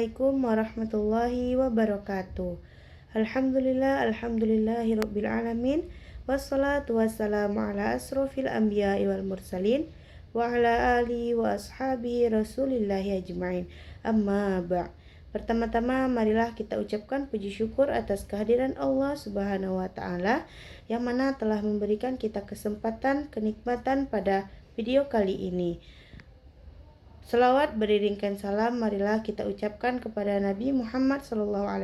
Assalamualaikum warahmatullahi wabarakatuh. Alhamdulillahirabbil alamin. Wassalatu wassalamu ala asrofil anbiya'i wal mursalin wa ala alihi wa ashabihi rasulillahi ajma'in. Amma ba'. Pertama-tama marilah kita ucapkan puji syukur atas kehadiran Allah Subhanahu wa taala yang mana telah memberikan kita kesempatan, kenikmatan pada video kali ini. Selawat beriringkan salam marilah kita ucapkan kepada Nabi Muhammad SAW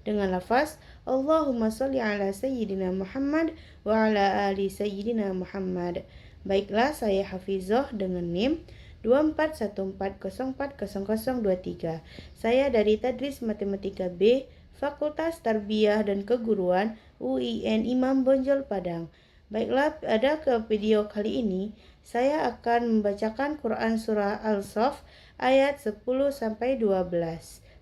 dengan lafaz Allahumma sholli ala sayyidina Muhammad wa ala ali sayyidina Muhammad. Baiklah, saya Hafizah dengan NIM 2414040023. Saya dari Tadris Matematika B, Fakultas Tarbiyah dan Keguruan UIN Imam Bonjol Padang. Baiklah, pada video kali ini saya akan membacakan Quran Surah Al-Saff ayat 10-12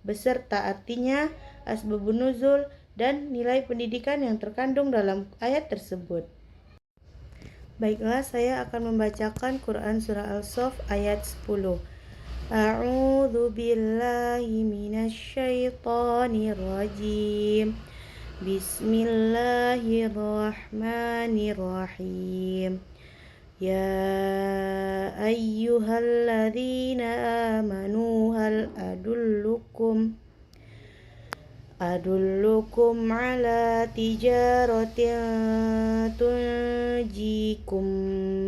beserta artinya, asbabun nuzul, dan nilai pendidikan yang terkandung dalam ayat tersebut. Baiklah, saya akan membacakan Quran Surah Al-Saff ayat 10. A'udzu billahi minasyaitonir rajim. Bismillahirrahmanirrahim. Ya ayyuhalladzina amanu hal adullukum ala tijaratin tunjikum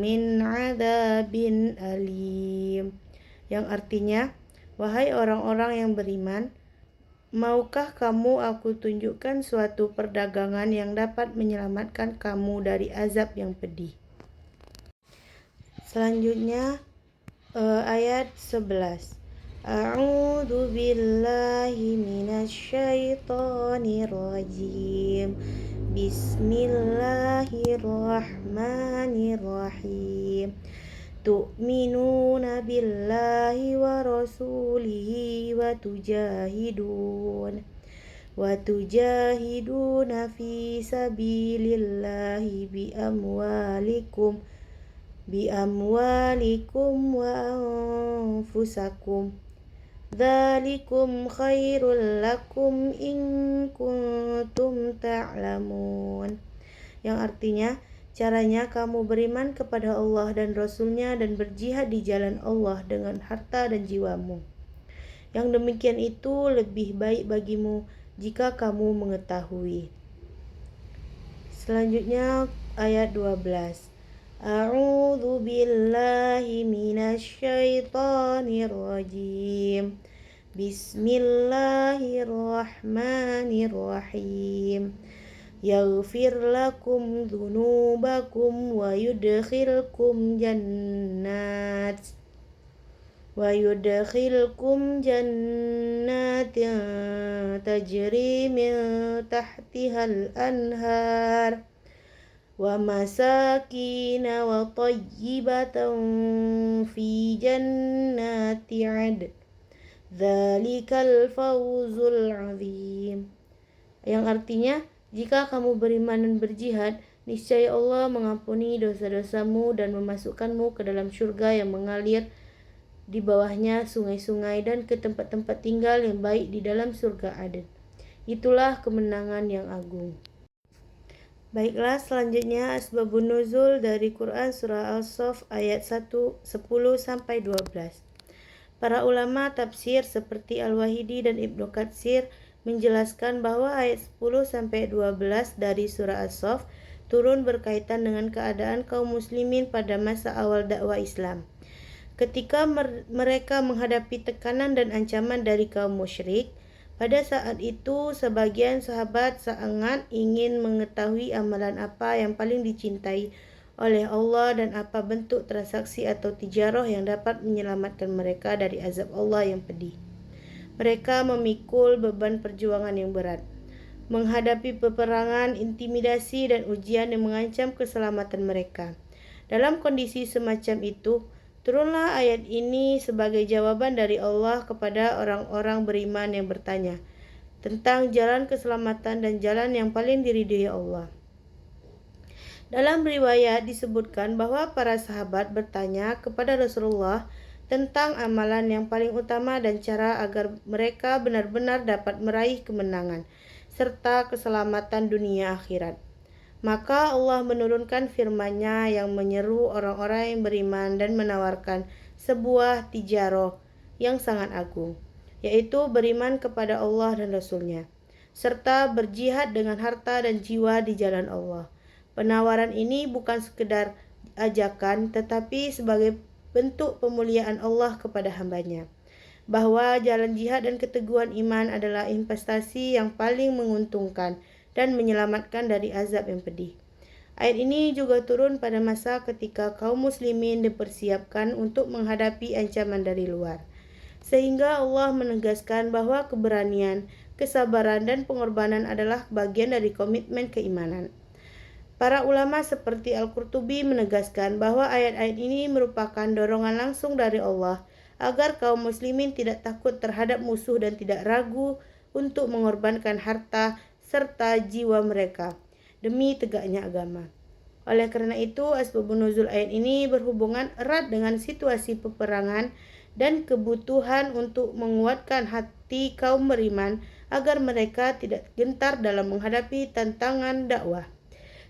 min adzabin alim. Yang artinya, wahai orang-orang yang beriman, maukah kamu aku tunjukkan suatu perdagangan yang dapat menyelamatkan kamu dari azab yang pedih. Selanjutnya ayat 11. A'udzu billahi minasyaitonir rajim. Bismillahirrahmanirrahim. Tu'minuna billahi wa rasulihi wa tujahiduna fi sabilillahi biamwalikum wa anfusakum. Dzalikum khairul lakum in kuntum ta'lamun. Yang artinya, caranya kamu beriman kepada Allah dan Rasul-Nya dan berjihad di jalan Allah dengan harta dan jiwamu. Yang demikian itu lebih baik bagimu jika kamu mengetahui. Selanjutnya ayat 12. A'udzu billahi minasyaitonir rajim. Bismillahirrahmanirrahim. Yaghfir lakum dzunubakum wa yudkhilkum jannatin tajri min tahtihal anhar wa masakin wa tayyibatan fi jannati 'adn. Dzalikal fawzul 'adzim. Yang artinya, jika kamu beriman dan berjihad, niscaya Allah mengampuni dosa-dosamu dan memasukkanmu ke dalam surga yang mengalir di bawahnya sungai-sungai dan ke tempat-tempat tinggal yang baik di dalam surga Aden. Itulah kemenangan yang agung. Baiklah, selanjutnya asbabun nuzul dari Quran Surah Al-Saff ayat 10-12. Para ulama tafsir seperti Al-Wahidi dan Ibnu Katsir menjelaskan bahwa ayat 10-12 dari surah As-Saff turun berkaitan dengan keadaan kaum muslimin pada masa awal dakwah Islam. Ketika mereka menghadapi tekanan dan ancaman dari kaum musyrik, pada saat itu sebagian sahabat sangat ingin mengetahui amalan apa yang paling dicintai oleh Allah dan apa bentuk transaksi atau tijarah yang dapat menyelamatkan mereka dari azab Allah yang pedih. Mereka memikul beban perjuangan yang berat, menghadapi peperangan, intimidasi, dan ujian yang mengancam keselamatan mereka. Dalam kondisi semacam itu, turunlah ayat ini sebagai jawaban dari Allah kepada orang-orang beriman yang bertanya tentang jalan keselamatan dan jalan yang paling diridhoi Allah. Dalam riwayat disebutkan bahwa para sahabat bertanya kepada Rasulullah tentang amalan yang paling utama dan cara agar mereka benar-benar dapat meraih kemenangan serta keselamatan dunia akhirat. Maka Allah menurunkan firman-Nya yang menyeru orang-orang yang beriman dan menawarkan sebuah tijarah yang sangat agung, yaitu beriman kepada Allah dan Rasul-Nya, serta berjihad dengan harta dan jiwa di jalan Allah. Penawaran ini bukan sekedar ajakan, tetapi sebagai bentuk pemuliaan Allah kepada hamba-Nya, bahwa jalan jihad dan keteguhan iman adalah investasi yang paling menguntungkan dan menyelamatkan dari azab yang pedih. Ayat ini juga turun pada masa ketika kaum muslimin dipersiapkan untuk menghadapi ancaman dari luar. Sehingga Allah menegaskan bahwa keberanian, kesabaran, dan pengorbanan adalah bagian dari komitmen keimanan. Para ulama seperti Al-Qurtubi menegaskan bahwa ayat-ayat ini merupakan dorongan langsung dari Allah agar kaum muslimin tidak takut terhadap musuh dan tidak ragu untuk mengorbankan harta serta jiwa mereka demi tegaknya agama. Oleh karena itu, asbabun nuzul ayat ini berhubungan erat dengan situasi peperangan dan kebutuhan untuk menguatkan hati kaum beriman agar mereka tidak gentar dalam menghadapi tantangan dakwah.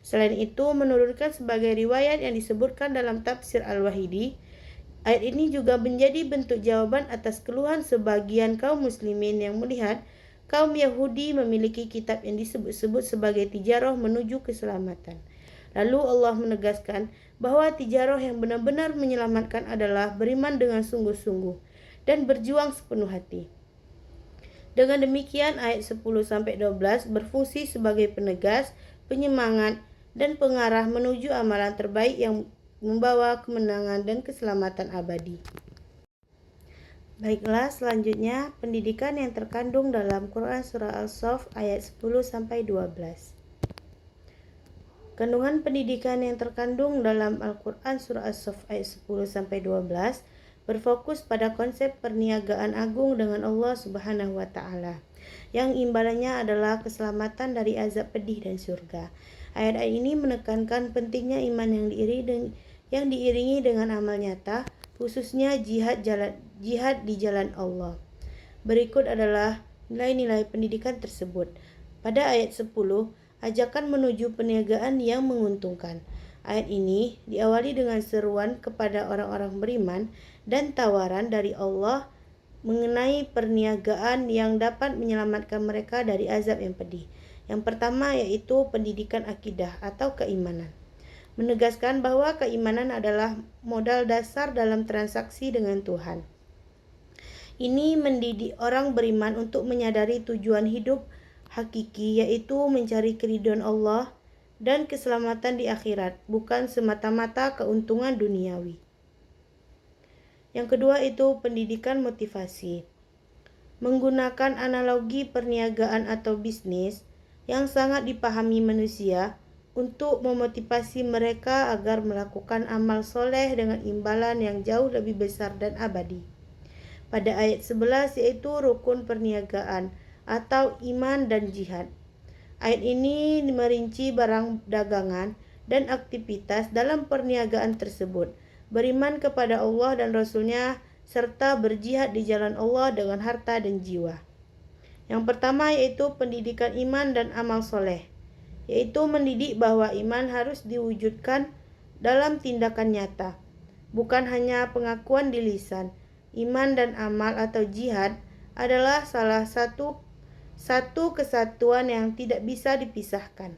Selain itu, menurunkan sebagai riwayat yang disebutkan dalam tafsir Al-Wahidi, ayat ini juga menjadi bentuk jawaban atas keluhan sebagian kaum muslimin yang melihat kaum Yahudi memiliki kitab yang disebut-sebut sebagai tijarah menuju keselamatan. Lalu Allah menegaskan bahwa tijarah yang benar-benar menyelamatkan adalah beriman dengan sungguh-sungguh dan berjuang sepenuh hati. Dengan demikian, ayat 10-12 berfungsi sebagai penegas, penyemangat, dan pengarah menuju amalan terbaik yang membawa kemenangan dan keselamatan abadi. Baiklah, selanjutnya pendidikan yang terkandung dalam Quran Surah Al-Saff ayat 10-12. Kandungan pendidikan yang terkandung dalam Al-Quran Surah Al-Saff ayat 10-12 berfokus pada konsep perniagaan agung dengan Allah Subhanahu wa Ta'ala, yang imbalannya adalah keselamatan dari azab pedih dan surga. Ayat-ayat ini menekankan pentingnya iman yang diiringi dengan amal nyata, khususnya jihad di jalan Allah. Berikut adalah nilai-nilai pendidikan tersebut. Pada ayat 10, ajakan menuju perniagaan yang menguntungkan. Ayat ini diawali dengan seruan kepada orang-orang beriman dan tawaran dari Allah mengenai perniagaan yang dapat menyelamatkan mereka dari azab yang pedih. Yang pertama yaitu pendidikan akidah atau keimanan. Menegaskan bahwa keimanan adalah modal dasar dalam transaksi dengan Tuhan. Ini mendidik orang beriman untuk menyadari tujuan hidup hakiki, yaitu mencari keridhaan Allah dan keselamatan di akhirat, bukan semata-mata keuntungan duniawi. Yang kedua itu pendidikan motivasi. Menggunakan analogi perniagaan atau bisnis yang sangat dipahami manusia untuk memotivasi mereka agar melakukan amal soleh dengan imbalan yang jauh lebih besar dan abadi. Pada ayat 11 yaitu rukun perniagaan atau iman dan jihad. Ayat ini merinci barang dagangan dan aktivitas dalam perniagaan tersebut, beriman kepada Allah dan Rasul-Nya, serta berjihad di jalan Allah dengan harta dan jiwa. Yang pertama yaitu pendidikan iman dan amal soleh, yaitu mendidik bahwa iman harus diwujudkan dalam tindakan nyata, bukan hanya pengakuan di lisan. Iman dan amal atau jihad adalah salah satu kesatuan yang tidak bisa dipisahkan.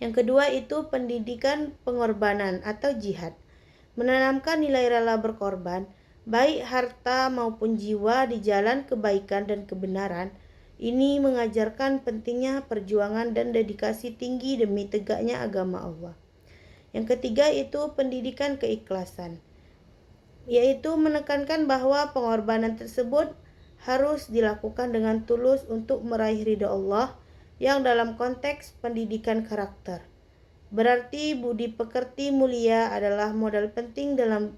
Yang kedua itu pendidikan pengorbanan atau jihad, menanamkan nilai rela berkorban, baik harta maupun jiwa di jalan kebaikan dan kebenaran. Ini mengajarkan pentingnya perjuangan dan dedikasi tinggi demi tegaknya agama Allah. Yang ketiga itu pendidikan keikhlasan, yaitu menekankan bahwa pengorbanan tersebut harus dilakukan dengan tulus untuk meraih ridha Allah, yang dalam konteks pendidikan karakter. Berarti budi pekerti mulia adalah modal penting dalam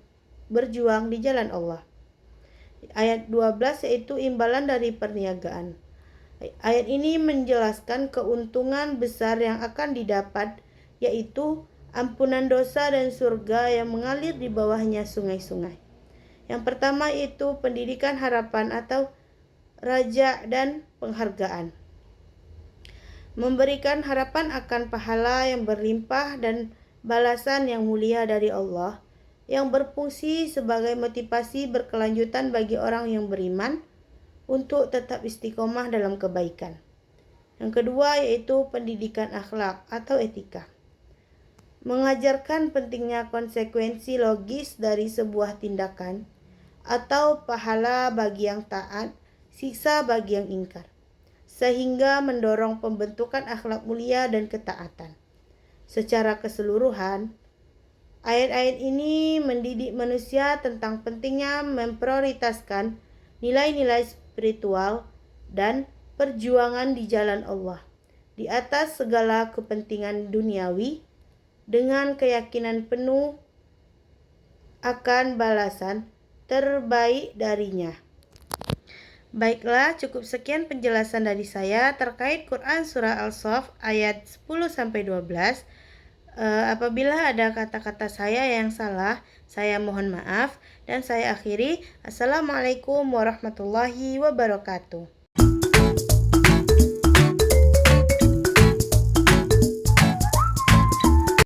berjuang di jalan Allah. Ayat 12 yaitu imbalan dari perniagaan. Ayat ini menjelaskan keuntungan besar yang akan didapat, yaitu ampunan dosa dan surga yang mengalir di bawahnya sungai-sungai. Yang pertama itu pendidikan harapan atau raja dan penghargaan. Memberikan harapan akan pahala yang berlimpah dan balasan yang mulia dari Allah, yang berfungsi sebagai motivasi berkelanjutan bagi orang yang beriman untuk tetap istiqomah dalam kebaikan. Yang kedua yaitu pendidikan akhlak atau etika. Mengajarkan pentingnya konsekuensi logis dari sebuah tindakan atau pahala bagi yang taat, siksa bagi yang ingkar, sehingga mendorong pembentukan akhlak mulia dan ketaatan. Secara keseluruhan, ayat-ayat ini mendidik manusia tentang pentingnya memprioritaskan nilai-nilai spiritual dan perjuangan di jalan Allah di atas segala kepentingan duniawi, dengan keyakinan penuh akan balasan terbaik darinya. Baiklah, cukup sekian penjelasan dari saya terkait Quran Surah Al-Saff ayat 10-12. Apabila ada kata-kata saya yang salah, saya mohon maaf dan saya akhiri. Assalamualaikum warahmatullahi wabarakatuh.